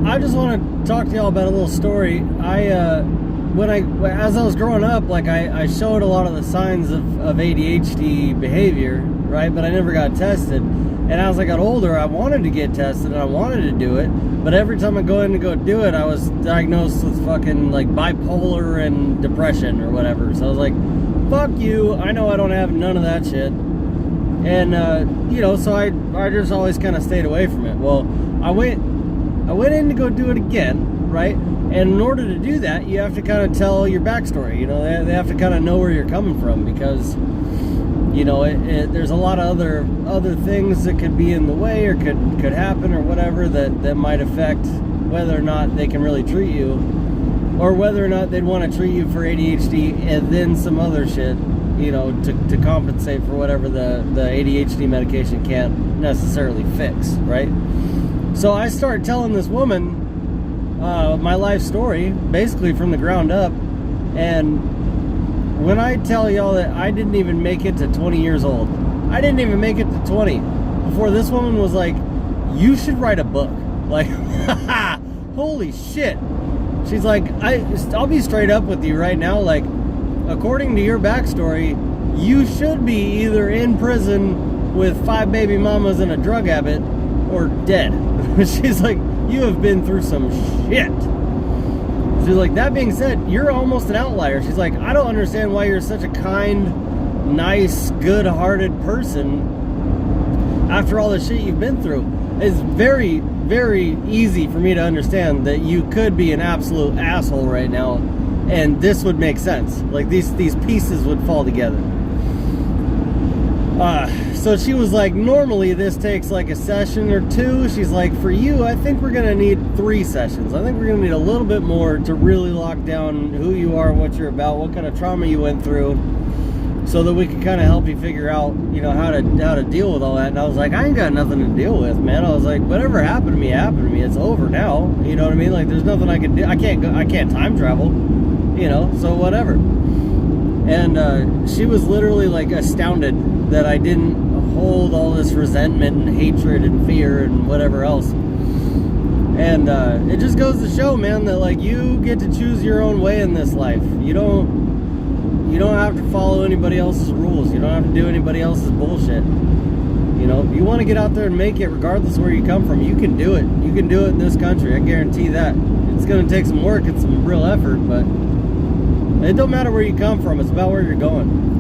I just want to talk to y'all about a little story. As I was growing up, like I showed a lot of the signs of ADHD behavior, right? But I never got tested. And as I got older, I wanted to get tested and I wanted to do it. But every time I go in to go do it, I was diagnosed with fucking like bipolar and depression or whatever. So I was like, fuck you. I know I don't have none of that shit. And, so I just always kind of stayed away from it. Well, I went in to go do it again, right? And in order to do that, you have to kind of tell your backstory. They have to kind of know where you're coming from because, there's a lot of other things that could be in the way or could happen or whatever that might affect whether or not they can really treat you or whether or not they'd want to treat you for ADHD and then some other shit, to compensate for whatever the ADHD medication can't necessarily fix, right? So I started telling this woman my life story, basically from the ground up. And when I tell y'all that I didn't even make it to 20 years old, I didn't even make it to 20 before this woman was like, you should write a book. Like, holy shit. She's like, I'll be straight up with you right now. Like, according to your backstory, you should be either in prison with 5 baby mamas and a drug habit or dead. She's like, you have been through some shit. She's like, that being said, you're almost an outlier. She's like, I don't understand why you're such a kind, nice, good-hearted person after all the shit you've been through. It's very, very easy for me to understand that you could be an absolute asshole right now, and this would make sense. Like, these pieces would fall together. So she was like, normally this takes like a session or 2. She's like, for you, I think we're going to need 3 sessions. I think we're going to need a little bit more to really lock down who you are, what you're about, what kind of trauma you went through, so that we can kind of help you figure out, how to deal with all that. And I was like, I ain't got nothing to deal with, man. I was like, whatever happened to me happened to me. It's over now. You know what I mean? Like, there's nothing I can do. I can't time travel, so whatever. And she was literally like astounded that I didn't hold all this resentment and hatred and fear and whatever else. And it just goes to show, man, that like you get to choose your own way in this life. You don't have to follow anybody else's rules. You don't have to do anybody else's bullshit. If you want to get out there and make it, regardless of where you come from, you can do it. You can do it in this country. I guarantee that. It's going to take some work and some real effort, but it don't matter where you come from. It's about where you're going.